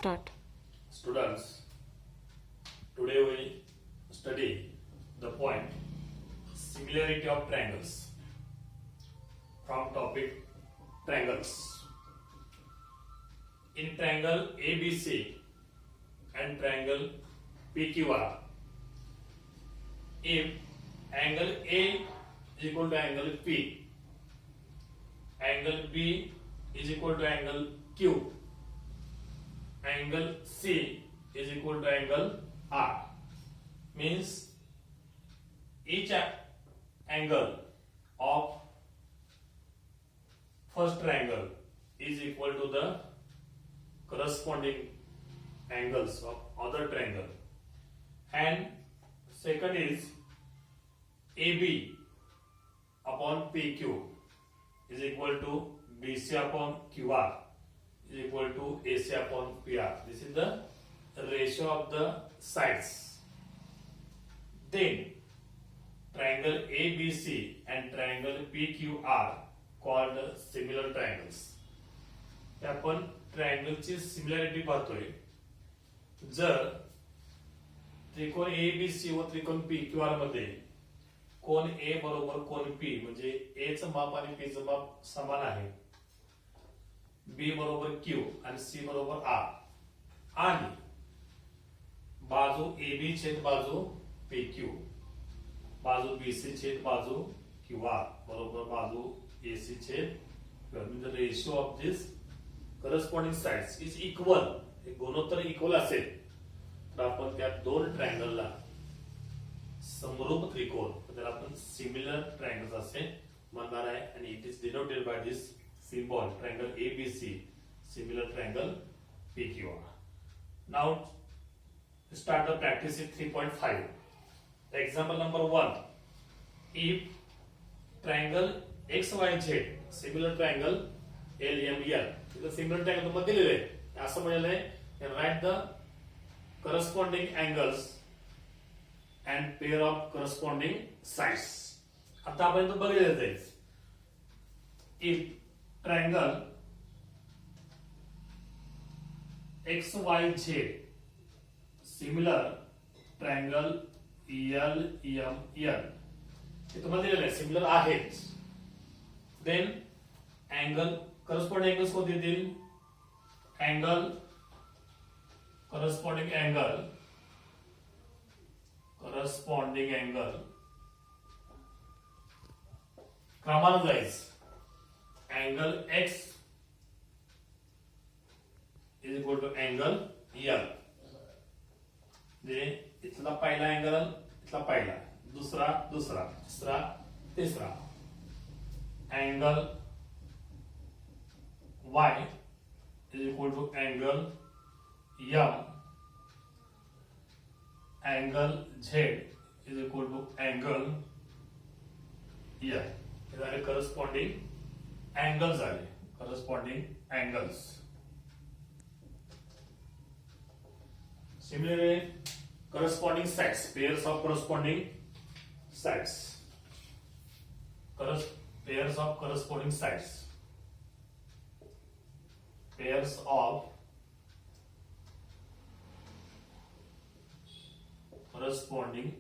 Start. Students, today we study the point similarity of triangles from topic triangles. In triangle ABC and triangle PQR, if angle A is equal to angle P, angle B is equal to angle Q, angle C is equal to angle R, means each angle of first triangle is equal to the corresponding angles of other triangle, and second is AB upon PQ is equal to BC upon QR is equal to AC upon PR. This is the ratio of the sides. Then triangle ABC and triangle PQR called similar triangles. आपण ट्रायंगलची similarity पाहतोय. जर त्रिकोण ABC व त्रिकोण PQR मध्ये कोण A बरोबर कोण P म्हणजे A चं माप आणि P चं माप समान आहे, B बरोबर Q आणि C बरोबर R, आणि बाजू AB छेद बाजू PQ, बाजू BC छेद बाजू QR बरोबर बाजू AC छेद QR, means the ratio of this corresponding sides is equal. हे गुणोत्तर इक्वल असेल तर आपण त्या दोन ट्रायंगलला समरूप त्रिकोण त्याला आपण सिमिलर ट्रायंगल्स असे म्हणणार आहे, आणि it is denoted by this symbol triangle ABC, similar triangle PQR. Now start the practice with 3.5. Example number 1. If triangle XYZ, similar triangle LML, the similar triangle मध्ये दिलेले आहे असं म्हटलेलं आहे, write the corresponding angles and pair of corresponding sides. आता आपण बघितलं जाईल. If triangle XYZ, similar triangle LML, हे तुम्हाला दिलेलं आहे, सिमिलर आहेत. देन अँगल करस्पॉन्डिंग एंगल्स कोणते येतील? अँगल करस्पॉन्डिंग अँगल क्रमानं जायचं. Angle X is equal to angle L. जे इथला पहिला अँगल, इथला पहिला, दुसरा, तिसरा, तिसरा. Angle Y is equal to angle M. Angle Z is equal to angle L. हे झाले corresponding angles are corresponding angles. Similarly, corresponding sides, pairs of corresponding sides, pairs of corresponding sides, pairs of corresponding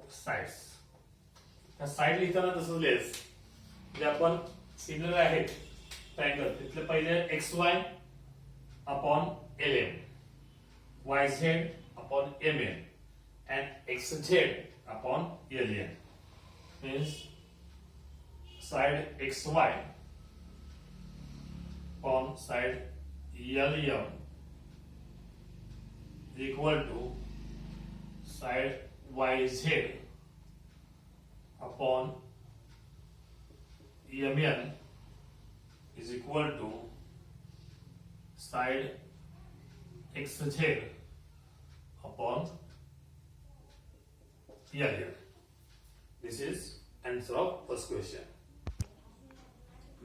sides. ह्या side लिहिताना तसंच लिहायचं, म्हणजे आपण similar आहे triangle तिथले पहिले XY upon LM, YZ upon MM and XZ upon LM, means side XY upon side LM is equal to side YZ upon MN is equal to side XZ upon LN. This is answer of first question.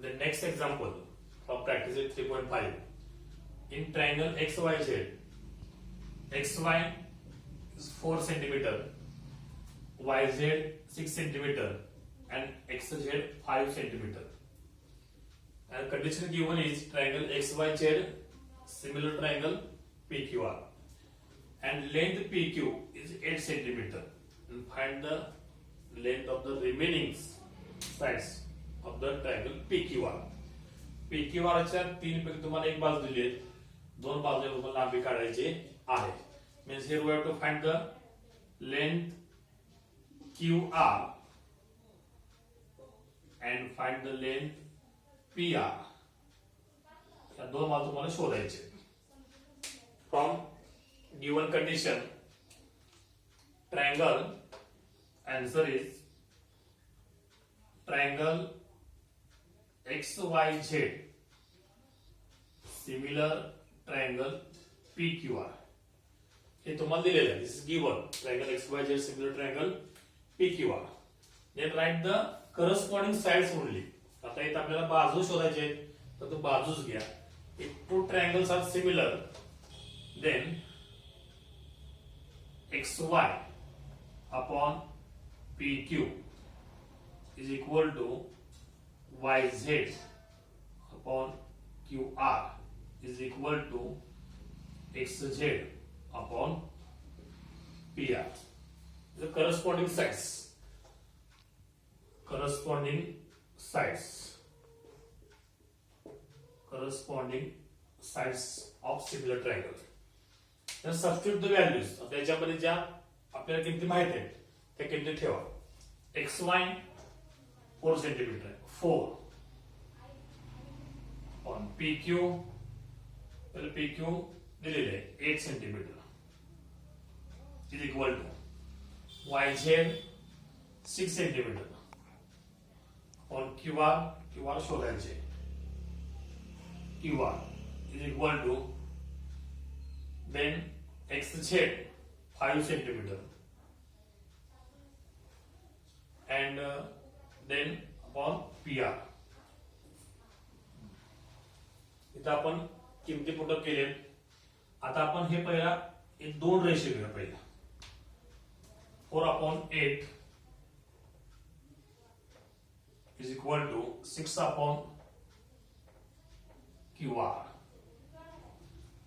The next example from practice 3.5. In triangle XYZ, XY is 4 centimeter, YZ 6 centimeter, and XZ 5 centimeter. And condition given is triangle XYZ, similar triangle PQR, and length PQ is 8 centimeter. And find the length of the remaining sides of the triangle PQR. PQR च्या 3 पैकी तुम्हाला एक बाजू दिली आहे, 2 बाजूला तुम्हाला लांबी काढायची आहे. Means here we have to find the length QR and find the length PR. या 2 बाजू तुम्हाला शोधायचे. From given condition, triangle, answer is triangle XYZ, similar triangle PQR. हे तुम्हाला दिलेलं आहे. This is given. Triangle XYZ, similar triangle PQR. Then write the corresponding sides only. आता इथे आपल्याला बाजू शोधायचे आहेत, तर तो बाजूच घ्या. If two triangles are similar, then XY upon PQ is equal to YZ upon QR is equal to XZ upon PR. The corresponding sides. Corresponding sides. Corresponding sides of similar triangle. Then substitute the values. त्याच्यामध्ये ज्या आपल्याला किमती माहित आहेत त्या किमती ठेवा. XY 4 centimetre 4 on PQ पहले PQ दिलेले आहे 8 centimetre is equal to YZ 6 centimetre on QR शोधायचे. QR is equal to then XZ 5 centimeter and then upon PR. इथं आपण किमती पुटअप केले. आता आपण हे पहिला एक 2 रेशो घेऊया. पहिला 4/8 is equal to 6/QR.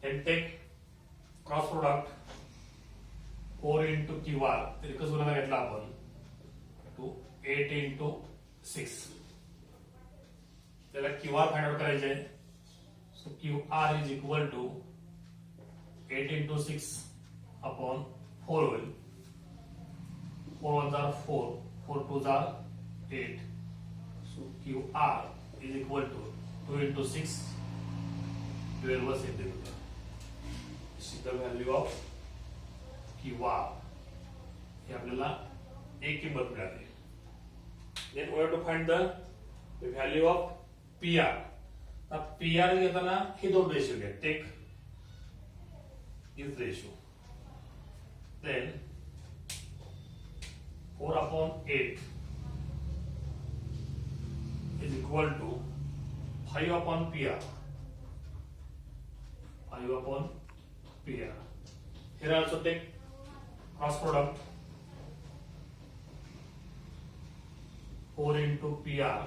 Then take cross product 4 into QR तरी कसं बघा घेतला आपण to 8 into 6. त्याला QR फाइंड आउट करायचे. सो QR is equal to 8 into 6 upon 4 होईल. 4 1s are 4, 4 2s are 8. So QR is equal to 2 into 6, 12 centimeter. This is the value of QR. हे आपल्याला एक किंमत मिळाली. Then we have to find the value of PR. आता PR घेताना हे 2 ratio घ्या. Take this ratio. Then 4/8 is equal to 5/PR. 5/PR. Here also take cross product. 4 into PR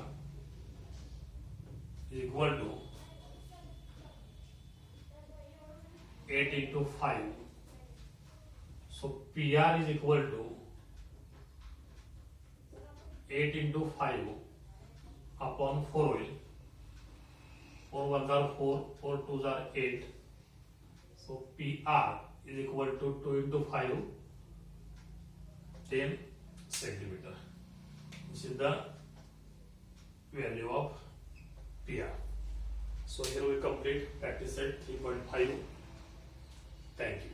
is equal to 8 into 5. So PR is equal to 8 into 5 upon 4 will. 4 1s are 4, 4 2s are 8. So PR is equal to 2 into 5, 10 centimeter. This is the value of PR. So here we complete practice set 3.5. Thank you.